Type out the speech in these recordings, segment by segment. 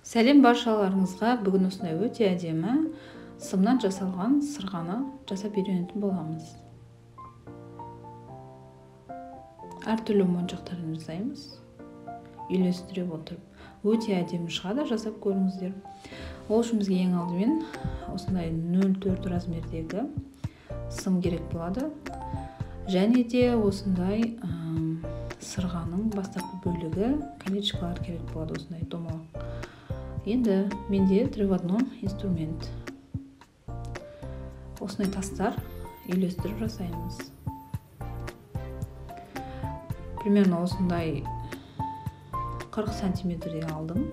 Сәлем баршаларыңызға. Бүгін осындай өте әдемі сымнан жасалған сырғаны жасап үйренетін боламыз. Әртүрлі моншақтарын жасаймыз. Үйлестіре отырып. Өте әдемі шығады, жасап көріңіздер. Ол үшін бізге ең алдымен осындай 0,4 размердегі сым керек болады. Және де осындай сырғаның бастапқы бөлігі колечкалар керек болады, осындай домалақ. Енді менде 3 в 1 инструмент. Осындай тастар үйлестіріп жасаймыз. Примерно осындай 40 сантиметрде алдым.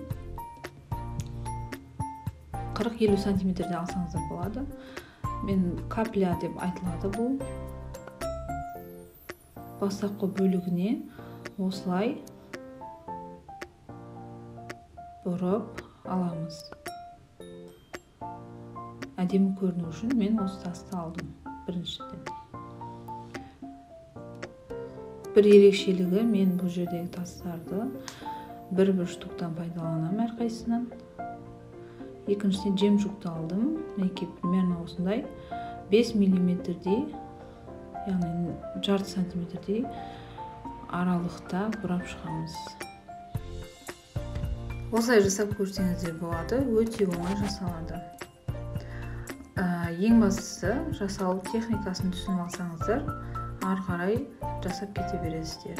40-50 сантиметрде алсаңыздар болады. Мен капля деп айтылады бұл. Бастапқы бөлігіне осылай бұрып аламыз. Әдемі көріну үшін мен осы тасты алдым біріншіден. Бір ерекшелігі, мен бұл жердегі тастарды бір штуктан пайдаланамын әрқайсынан. Екіншіден жемшукты алдым. Мінекей примерно осындай 5 миллиметрдей, яғни жарты сантиметрдей аралықта бұрап шығамыз. Осылай жасап көрсеңіздер болады, өте оңай жасалады. Ең бастысы жасалу техникасын түсініп алсаңыздар, ары қарай жасап кете бересіздер.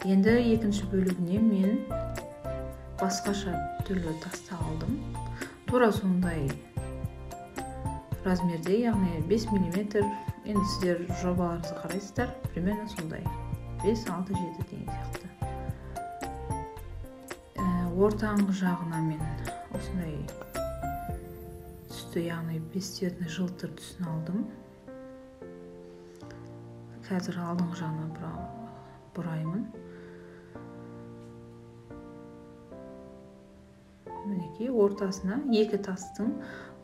Енді екінші бөлігіне мен басқаша түрлі тасты алдым. Тура сондай размерде, яғни 5 мм. Енді сіздер жобаларыңызды қарайсыздар, примерно сондай 5, 6, 7 деген сияқты. Ортаңғы жағына мен осындай түсті, яғни бесцветный жылтыр түсін алдым. Қазір алдыңғы жағына бұраймын. Мінекей ортасына, екі тастың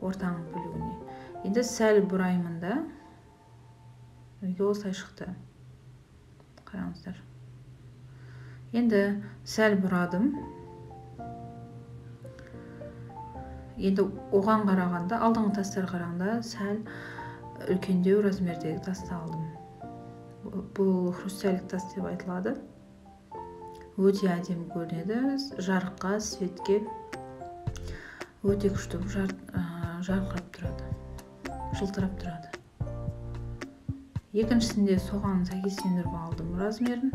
ортаңғы бөлігіне. Енді сәл бұраймын да, осылай шықты. Қараңыздар. Енді сәл бұрадым. Енді оған қарағанда, алдыңғы тастар қарағанда сәл үлкендеу размердегі тасты алдым. Бұл хрусталик тас деп айтылады. Өте әдемі көрінеді, жарыққа, светке өте күшті жарқырап тұрады, жылтырап тұрады. Екіншісінде соған сәйкестендіріп алдым размерін.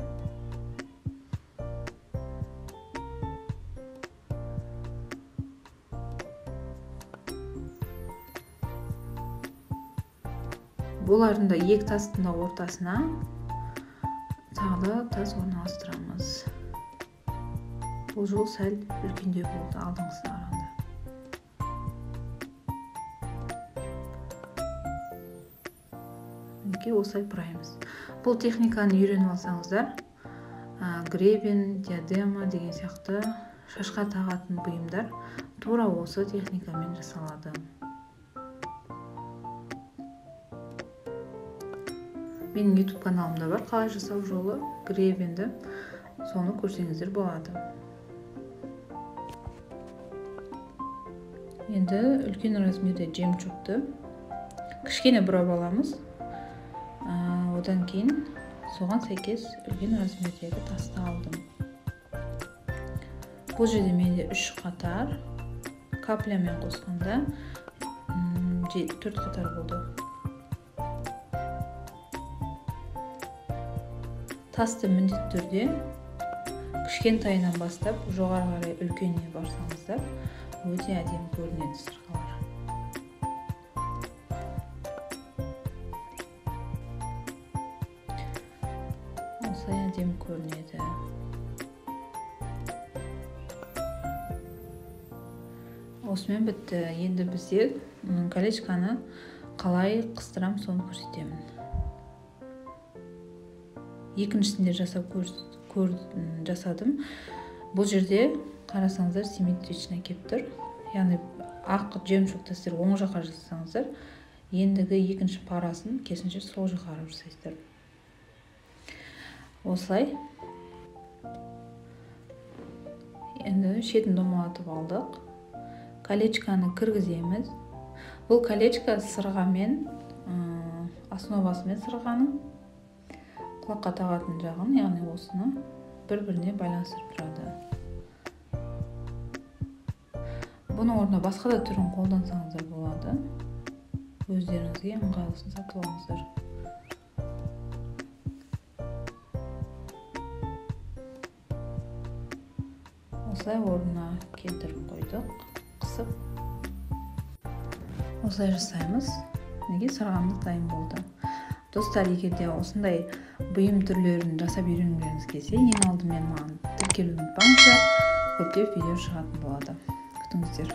Бұлардың да екі тастың да ортасына тағы да тас орналастырамыз. Бұл жол сәл үлкендеу болды алдыңғысына қарағанда. Мінекей осылай бұраймыз. Бұл техниканы үйреніп алсаңыздар, гребен, диадема деген сияқты шашқа тағатын бұйымдар тура осы техникамен жасалады. Менің YouTube каналымда бар, қалай жасау жолы, гребенді, соны көрсеңіздер болады. Енді үлкен размерде жемшукты кішкене бұрап аламыз. Одан кейін соған сәйкес үлкен размердегі тасты алдым. Бұл жерде менде 3 қатар, каплямен қосқанда 4 қатар болды. Тасты міндетті түрде кішкентайынан бастап жоғары қарай үлкеніне барсаңыздар, өте әдемі көрінеді сырғалар. Осылай әдемі көрінеді. Осымен бітті. Енді бізде колечканы қалай қыстырам, соны көрсетемін. Екіншісінде жасадым. Бұл жерде қарасаңыздар симметрична кеп тұр. Яғни ақ жемшукты сіздер оң жаққа жасасаңыздар, ендігі екінші парасын керісінше сол жаққа қарап жасайсыздар. Осылай Енді шетін домалатып алдық. Колечканы кіргіземіз. Бұл колечко сырғамен, основасымен сырғаның құлаққа тағатын жағын, яғни осыны бір-біріне байланыстырып тұрады. Бұның орнына басқа да түрін қолдансаңыздар болады. Өздеріңізге ыңғайлысын сатып алыңыздар. Осылай орнына келтіріп қойдық, қысып. Осылай жасаймыз. Неге сырғамыз дайын болды. Достар, егерде осындай бұйым түрлерін жасап үйренгіңіз келсе, ең алдымен маған тіркелуді ұмытпаңыздар. Көптеп видео шығатын болады. Күтіңіздер.